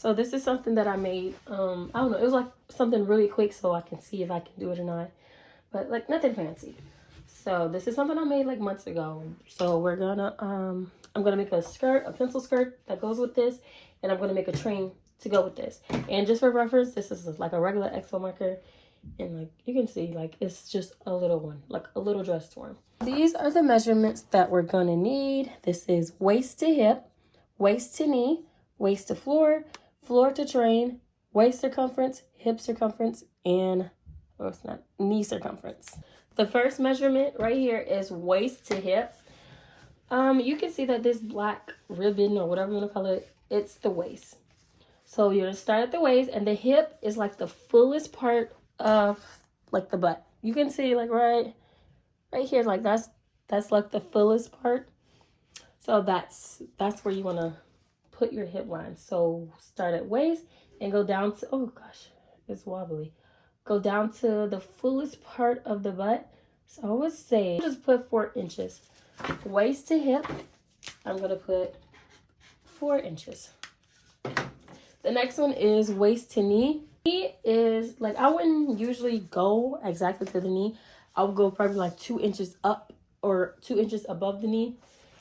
So this is something that I made, I don't know, it was like something really quick so I can see if I can do it or not. But like nothing fancy. So this is something I made like months ago. So we're gonna, I'm gonna make a skirt, a pencil skirt that goes with this. And I'm gonna make a train to go with this. And just for reference, this is like a regular Expo marker. And like you can see, like it's just a little one, like a little dress form. These are the measurements that we're gonna need. This is waist to hip, waist to knee, waist to floor, floor to train, waist circumference, hip circumference, and it's not knee circumference. The first measurement right here is waist to hip. You can see that this black ribbon or whatever you want to call it, it's the waist. So you're gonna start at the waist, and the hip is like the fullest part of like the butt. You can see like right here, like that's like the fullest part. So that's where you want to put your hip line. So start at waist and go down to, oh gosh, it's wobbly. Go down to the fullest part of the butt. So I would say just put 4 inches. Waist to hip, I'm gonna put 4 inches. The next one is waist to knee. Knee is like, I wouldn't usually go exactly to the knee. I would go probably like 2 inches up or 2 inches above the knee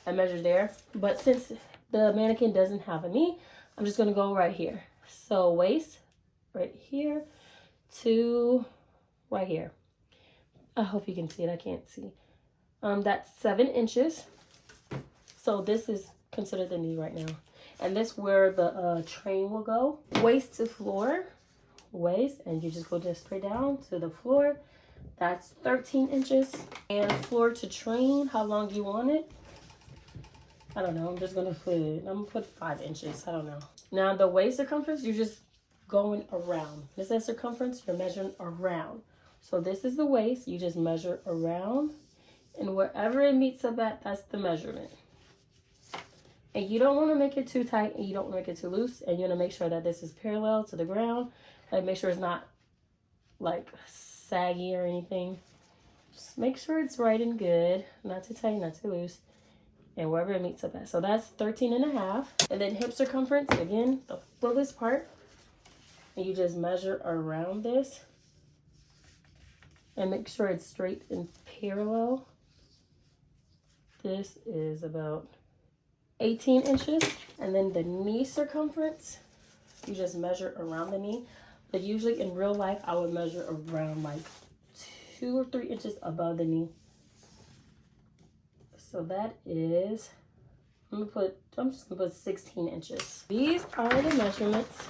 and measure there. But since the mannequin doesn't have a knee, I'm just gonna go right here. So waist right here to right here. I hope you can see it. I can't see. That's 7 inches. So this is considered the knee right now. And this where the train will go. Waist to floor, waist, and you just go just straight down to the floor. That's 13 inches. And floor to train, how long do you want it? I don't know. I'm gonna put 5 inches. I don't know. Now the waist circumference, you're just going around. This is circumference, you're measuring around. So this is the waist, you just measure around. And wherever it meets up at, that's the measurement. And you don't want to make it too tight and you don't want to make it too loose. And you want to make sure that this is parallel to the ground. Like make sure it's not like saggy or anything. Just make sure it's right and good. Not too tight, not too loose. And wherever it meets up at. So that's 13.5. And then hip circumference, again, the fullest part. And you just measure around this. And make sure it's straight and parallel. This is about 18 inches. And then the knee circumference, you just measure around the knee. But usually in real life, I would measure around like 2 or 3 inches above the knee. So that is, I'm just gonna put 16 inches. These are the measurements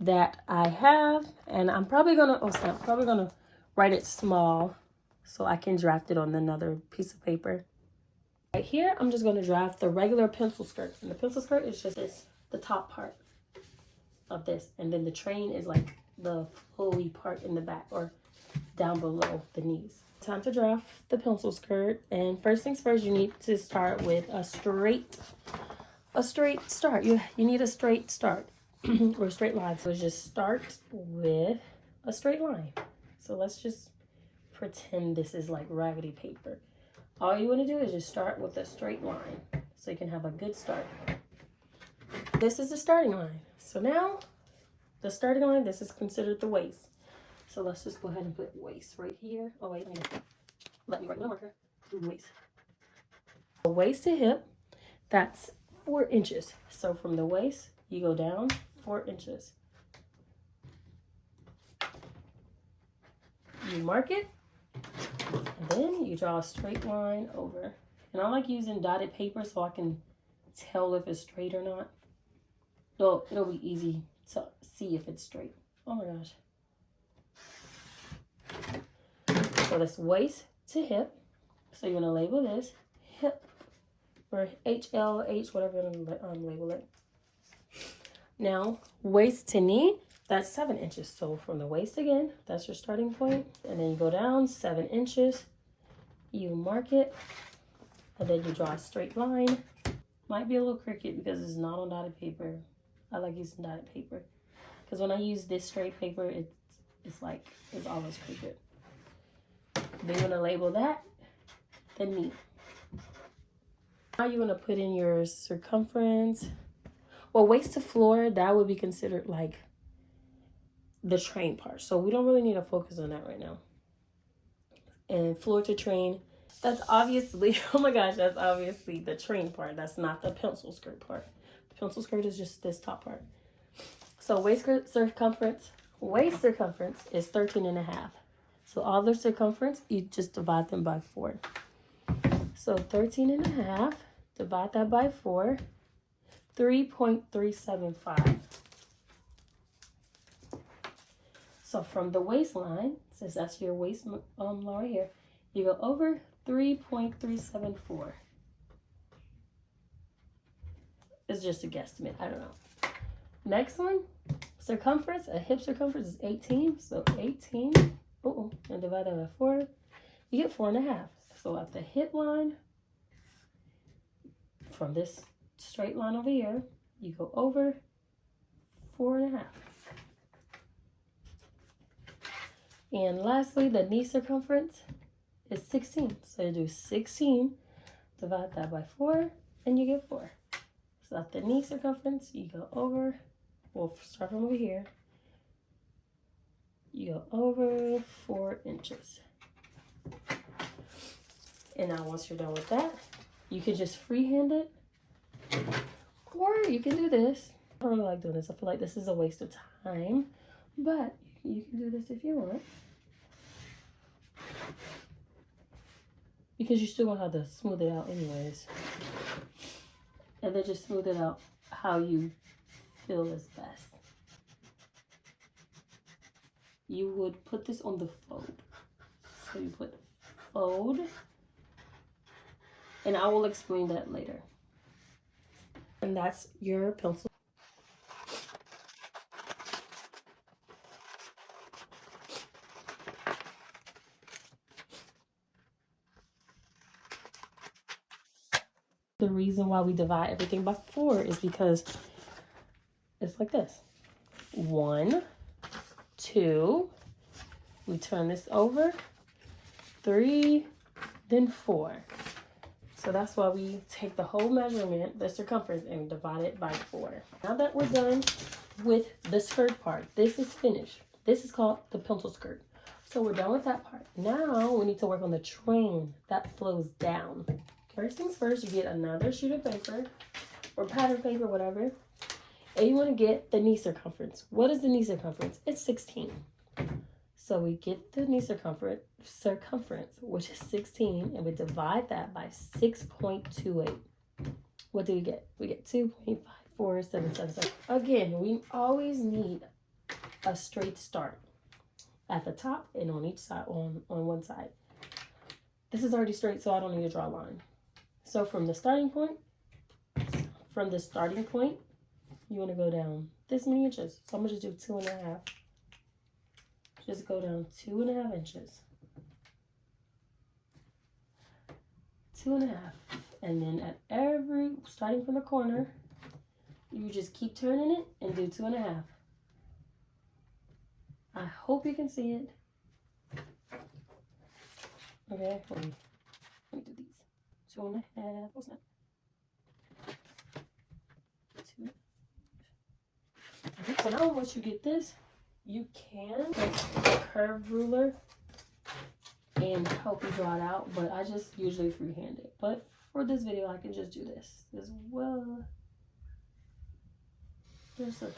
that I have, and I'm probably gonna write it small so I can draft it on another piece of paper. Right here, I'm just gonna draft the regular pencil skirt, and the pencil skirt is just this, the top part of this, and then the train is like the flowy part in the back or down below the knees. Time to draft the pencil skirt, and first things first, you need to start with a straight start. You need a straight start or a straight line. So just start with a straight line. So let's just pretend this is like raggedy paper. All you want to do is just start with a straight line so you can have a good start. This is the starting line. So now the starting line, this is considered the waist. So let's just go ahead and put waist right here. Oh wait, let me write with a marker. Waist. Waist to hip, that's 4 inches. So from the waist, you go down 4 inches. You mark it, and then you draw a straight line over. And I like using dotted paper so I can tell if it's straight or not. So it'll be easy to see if it's straight. Oh my gosh. So that's waist to hip. So you're gonna label this hip or HLH, whatever you're gonna label it. Now waist to knee, that's 7 inches. So from the waist again, that's your starting point, and then you go down 7 inches. You mark it, and then you draw a straight line. Might be a little crooked because it's not on dotted paper. I like using dotted paper because when I use this straight paper, it's always crooked. Then you're gonna label that the knee. Now you're gonna put in your circumference. Well, waist to floor, that would be considered like the train part. So we don't really need to focus on that right now. And floor to train, that's obviously, oh my gosh, that's obviously the train part. That's not the pencil skirt part. The pencil skirt is just this top part. So waist circumference is 13 and a half. So all the circumference, you just divide them by 4. So 13 and a half, divide that by 4, 3.375. So from the waistline, since that's your waist right here, you go over 3.374. It's just a guesstimate. I don't know. Next one, circumference. A hip circumference is 18. So 18. And divide that by 4. You get 4.5. So at the hip line, from this straight line over here, you go over 4.5. And lastly, the knee circumference is 16. So you do 16, divide that by 4, and you get 4. So at the knee circumference, you go over, we'll start from over here. You go over 4 inches. And now once you're done with that, you can just freehand it. Or you can do this. I don't really like doing this. I feel like this is a waste of time. But you can do this if you want. Because you're still going to have to smooth it out anyways. And then just smooth it out how you feel is best. You would put this on the fold. So you put fold. And I will explain that later. And that's your pencil. The reason why we divide everything by 4 is because it's like this. 1, 2, we turn this over, 3, then 4. So that's why we take the whole measurement, the circumference, and divide it by 4. Now that we're done with the skirt part, this is finished. This is called the pencil skirt. So we're done with that part. Now we need to work on the train that flows down. First things first, you get another sheet of paper or pattern paper, whatever. And you want to get the knee circumference. What is the knee circumference? It's 16. So we get the knee circumference, which is 16, and we divide that by 6.28. What do we get? We get 2.54777. Again, we always need a straight start at the top and on each side, on one side. This is already straight, so I don't need to draw a line. So from the starting point, you want to go down this many inches. So I'm going to just do 2.5. Just go down 2.5 inches. 2.5. And then at starting from the corner, you just keep turning it and do 2.5. I hope you can see it. Okay, let me do these. 2.5. What's that? 2. Okay, so now once you get this, you can take a curved ruler and help you draw it out, but I just usually freehand it. But for this video, I can just do this as well. Just so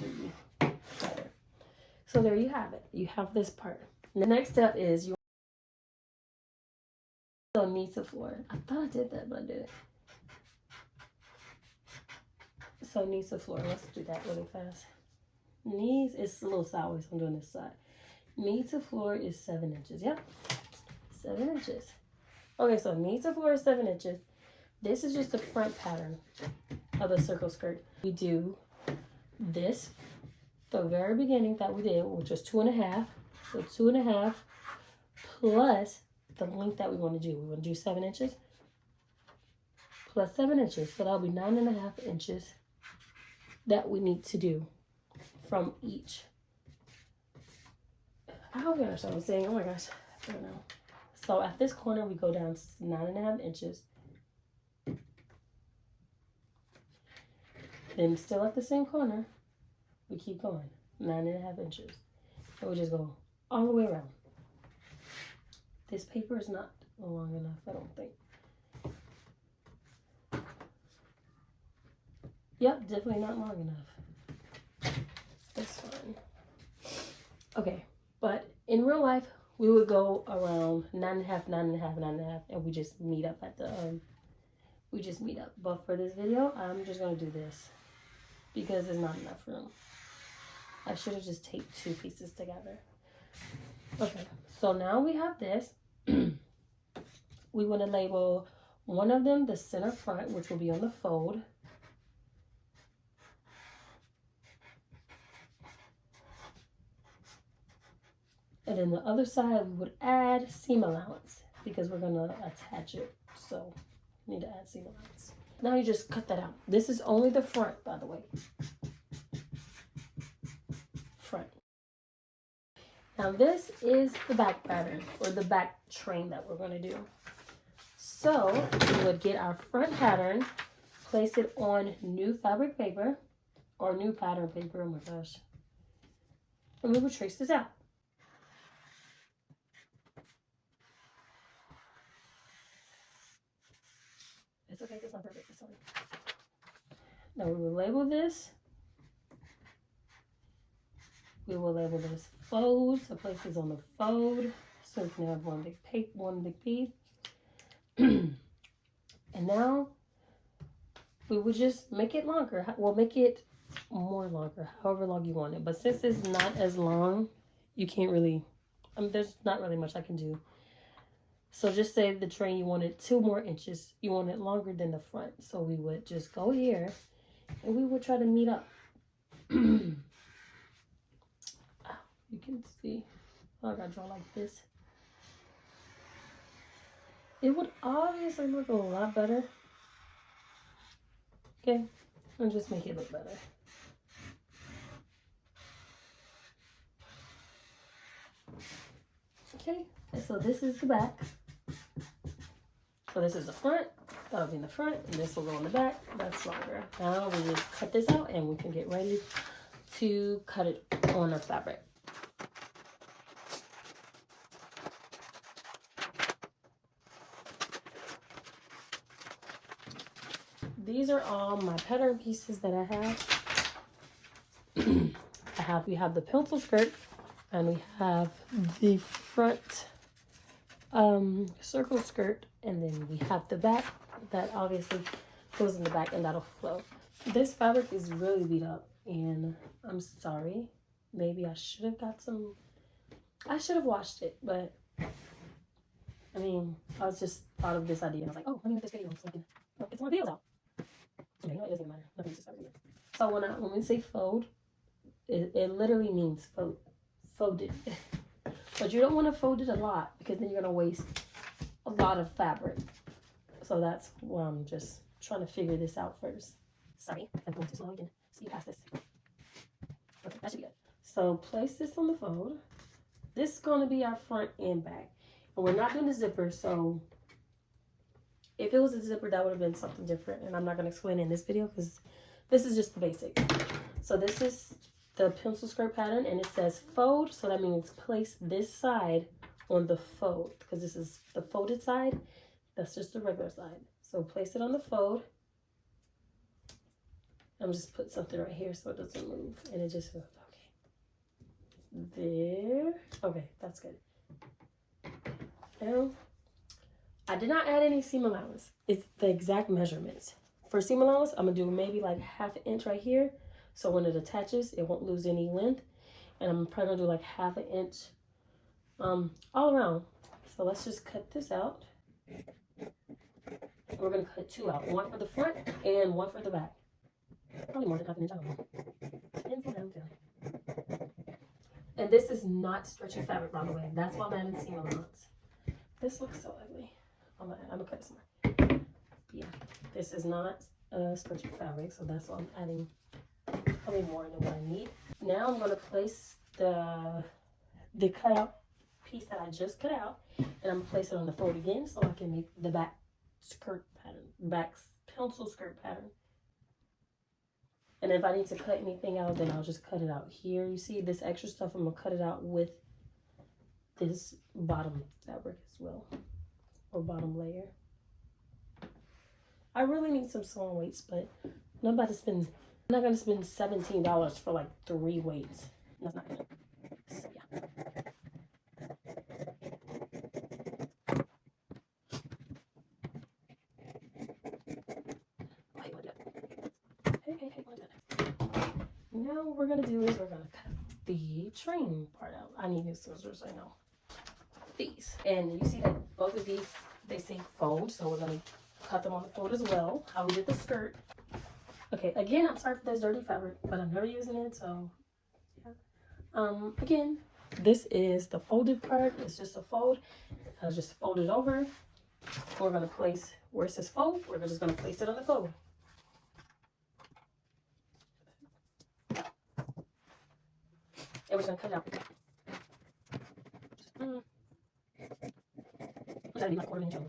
better. So there you have it. You have this part. The next step is you knee to floor. I thought I did that, but I didn't. So knee to floor. Let's do that really fast. Knees is a little sideways. I'm doing this side. Knee to floor is 7 inches. Yep, 7 inches. Okay, so knee to floor is 7 inches. This is just the front pattern of the circle skirt. We do this, the very beginning that we did, which was 2.5. So 2.5 plus the length that we want to do. We want to do 7 inches plus 7 inches. So that'll be 9.5 inches that we need to do from each. I hope you understand what I'm saying. Oh my gosh, I don't know. So at this corner, we go down 9.5 inches. Then still at the same corner, we keep going 9.5 inches. And we just go all the way around. This paper is not long enough, I don't think. Yep, definitely not long enough. That's fine. Okay, but in real life, we would go around 9.5, 9.5, 9.5, and we just meet up at the, But for this video, I'm just gonna do this because there's not enough room. I should have just taped 2 pieces together. Okay, so now we have this. We want to label one of them the center front, which will be on the fold. And then the other side, we would add seam allowance because we're going to attach it. So we need to add seam allowance. Now you just cut that out. This is only the front, by the way. Front. Now this is the back pattern, or the back train that we're going to do. So we would get our front pattern, place it on new fabric paper, or new pattern paper, oh my gosh. And we would trace this out. It's okay, it's not perfect, it's sorry. Now we will label this. We will label this fold, so place this on the fold, so we can have one big piece. And now we would just make it longer. We'll make it more longer, however long you want it. But since it's not as long, you can't really, there's not really much I can do. So just say the train, you wanted 2 more inches. You want it longer than the front. So we would just go here and we would try to meet up. You can see, I gotta draw like this. It would obviously look a lot better. Okay, and just make it look better. Okay, so this is the back. So this is the front. That'll be in the front, and this will go in the back. That's longer. Now we just cut this out, and we can get ready to cut it on our fabric. These are all my pattern pieces that I have. We have the pencil skirt, and we have the front circle skirt, and then we have the back that obviously goes in the back, and that'll flow. This fabric is really beat up, and I'm sorry. Maybe I should have got some. I should have washed it, but I mean, I was just thought of this idea, and I was like, oh, let me make this video so I can get some videos out. Okay, no, it doesn't matter. Nothing just started. So when we say fold, it literally means folded. But you don't want to fold it a lot because then you're gonna waste a lot of fabric. So that's why I'm just trying to figure this out first. Sorry, I'm going too slow. You can see past this. Okay, that should be good. So place this on the fold. This is gonna be our front and back, and we're not doing the zipper. So if it was a zipper, that would have been something different, and I'm not going to explain it in this video because this is just the basic. So this is the pencil skirt pattern, and it says fold, so that means place this side on the fold because this is the folded side. That's just the regular side. So place it on the fold. I'm just put something right here so it doesn't move, and it just goes, okay. There. Okay, that's good. Now, I did not add any seam allowance. It's the exact measurements. For seam allowance, I'm going to do maybe like 1/2 inch right here. So when it attaches, it won't lose any length. And I'm probably going to do like 1/2 inch all around. So let's just cut this out. We're going to cut 2 out. 1 for the front and 1 for the back. Probably more than 1/2 inch. I don't know. And this is not stretchy fabric, by the way. That's why I'm adding seam allowance. This looks so ugly. I'm gonna cut this more. Yeah, this is not stretchy fabric, so that's why I'm adding probably more than what I need. Now I'm gonna place the cutout piece that I just cut out, and I'm gonna place it on the fold again so I can make the back skirt pattern, back pencil skirt pattern. And if I need to cut anything out, then I'll just cut it out here. You see this extra stuff, I'm gonna cut it out with this bottom fabric as well, or bottom layer. I really need some sewing weights, but I'm not gonna spend $17 for like 3 weights. That's not good. So, yeah. Hey, now what we're gonna do is we're gonna cut the train part out. I need new scissors, I know. These. And you see that both of these, they say fold, so we're gonna cut them on the fold as well, how we did the skirt. Okay, again, I'm sorry for this dirty fabric, but I'm never using it, so yeah. Again, this is the folded part. It's just a fold. I'll just fold it over. We're gonna place, where it says fold, we're just gonna place it on the fold. And we're just gonna cut it out. I'm gonna leave like a quarter of an inch over.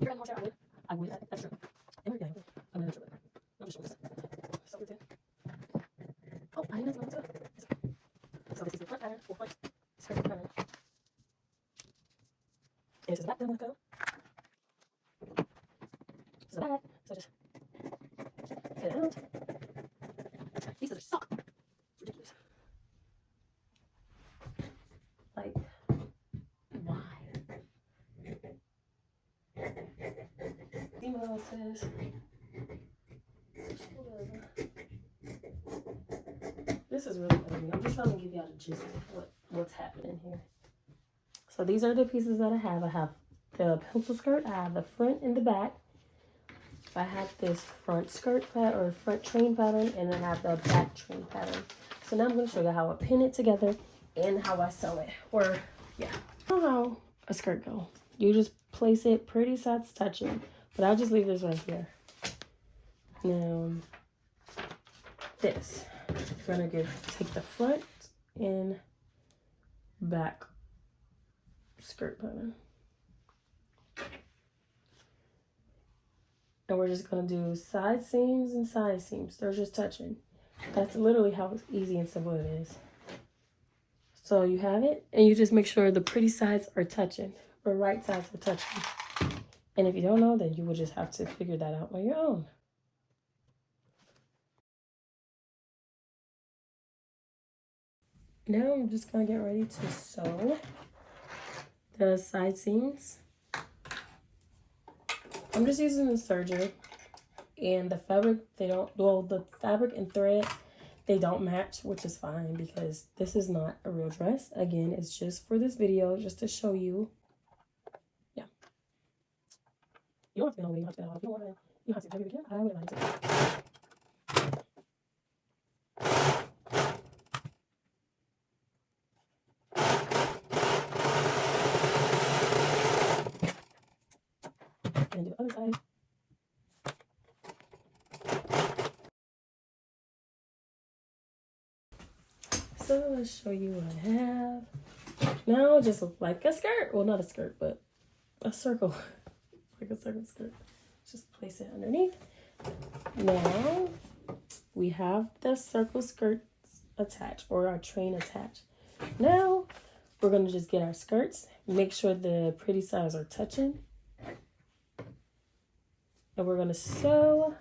You're adding more hair, I would add extra. And we're going I'm gonna extra. Let me show this. So good. Oh, I didn't know it's so this is the front pattern, or front skirt pattern. And this is the back that I'm gonna go. This is the back, so just get it out. These scissors suck. It's ridiculous. Like, why? See what else says? This is really ugly. I'm just trying to give y'all the gist of what's happening here. So these are the pieces that I have. I have the pencil skirt. I have the front and the back. I have this front skirt pattern or front train pattern, and then I have the back train pattern. So now I'm going to show you how I pin it together and how I sew it. Or, yeah. You know how a skirt goes. You just place it pretty sides touching. But I'll just leave this right here. Now, this. We're going to take the front and back skirt pattern. And we're just going to do side seams and side seams. They're just touching. That's literally how easy and simple it is. So you have it, and you just make sure the pretty sides are touching, or right sides are touching. And if you don't know, then you will just have to figure that out on your own. Now I'm just going to get ready to sew the side seams. I'm just using the serger, and the fabric, the fabric and thread, they don't match, which is fine because this is not a real dress. Again, it's just for this video, just to show you. Yeah. You don't have to get all the way, you have to get all the way. You have to take it again. I would like to. And do the other side. So let's show you what I have. Now it just looks like a skirt. Well, not a skirt, but a circle. Like a circle skirt. Just place it underneath. Now we have the circle skirts attached, or our train attached. Now we're going to just get our skirts. Make sure the pretty sides are touching. And we're going to sew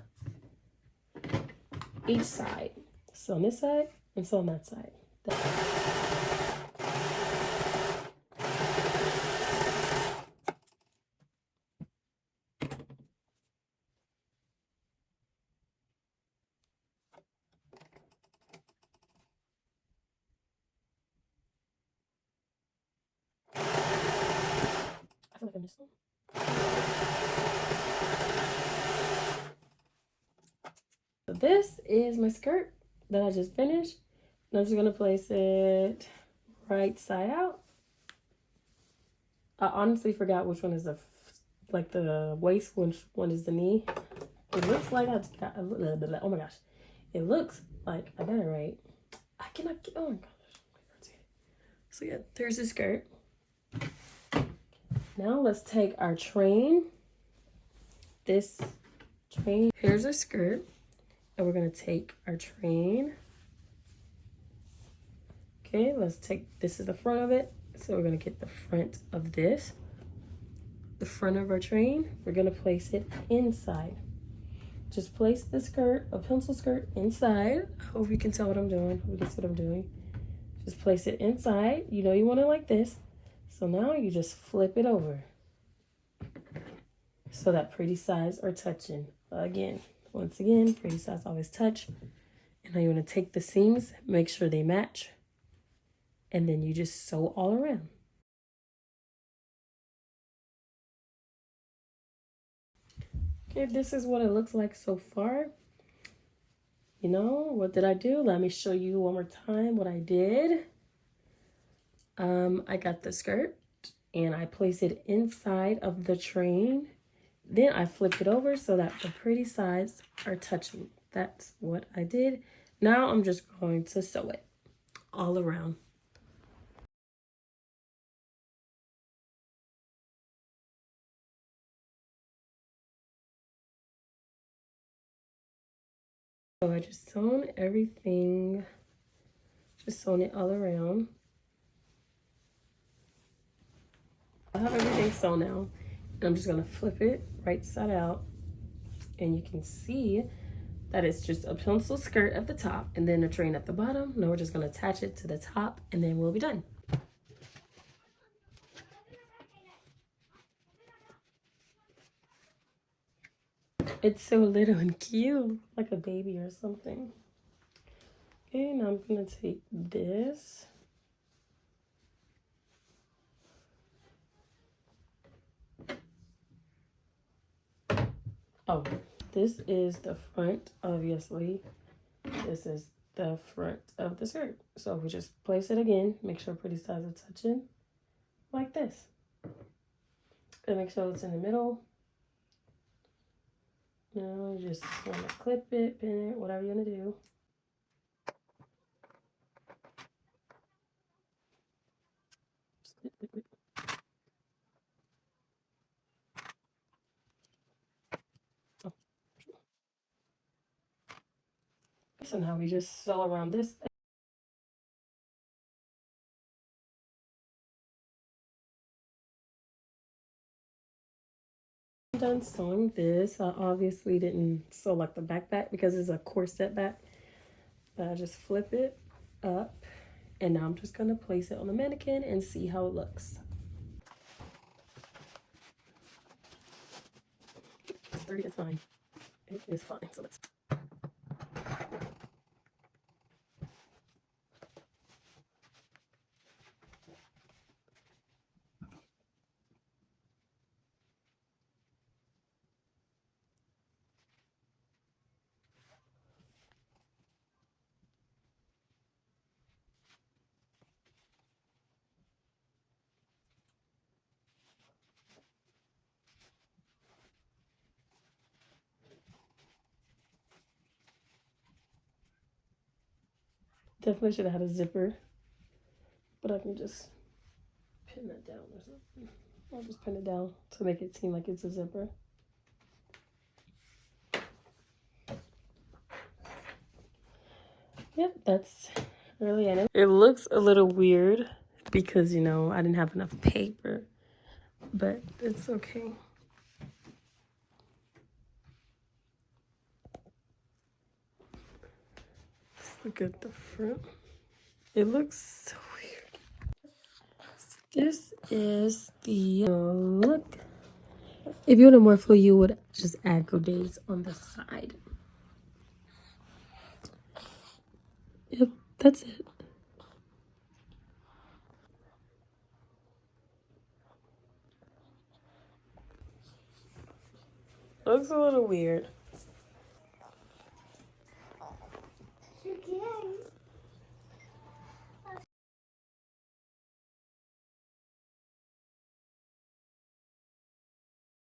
each side. So on this side and so on that side. I feel like I missed one. So this is my skirt that I just finished. I'm just going to place it right side out. I honestly forgot which one is the waist, which one is the knee. It looks like I got, oh my gosh. It looks like I got it right. I cannot get, oh my gosh. So yeah, there's the skirt. Now let's take our train. This train, here's a skirt. And we're gonna take our train. Okay, let's take, this is the front of it. So we're gonna get the front of this. The front of our train, we're gonna place it inside. Just place the skirt, a pencil skirt, inside. Hope you can tell what I'm doing. Hope you can see what I'm doing. Just place it inside. You know you want it like this. So now you just flip it over. So that pretty sides are touching. Again, once again, pretty sides always touch. And now you want to take the seams, make sure they match. And then you just sew all around. Okay, this is what it looks like so far. You know, what did I do? Let me show you one more time what I did. I got the skirt and I placed it inside of the train. Then I flipped it over so that the pretty sides are touching. That's what I did. Now I'm just going to sew it all around. So I just sewn everything, just sewn it all around. I have everything sewn now. And I'm just gonna flip it right side out. And you can see that it's just a pencil skirt at the top and then a train at the bottom. Now we're just gonna attach it to the top and then we'll be done. It's so little and cute, like a baby or something. Okay, now I'm gonna take this. Oh, this is the front, obviously. This is the front of the skirt. So we just place it again, make sure pretty sides are touching, like this. And make sure it's in the middle. Now you just want to clip it, pin it, whatever you want to do. Oh. So now we just sew around this. I'm done sewing this. I obviously didn't sew like the back because it's a corset back. But I just flip it up. And now I'm just going to place it on the mannequin and see how it looks. It's 30, it's fine. It is fine. So let's. Definitely should have had a zipper, but I can just pin that down or something. I'll just pin it down to make it seem like it's a zipper. Yep, that's really it. It looks a little weird because, you know, I didn't have enough paper, but it's okay. Let's look at the front. It looks so weird. This is the look. If you wanted more full, you would just add days on the side. Yep, that's it. Looks a little weird.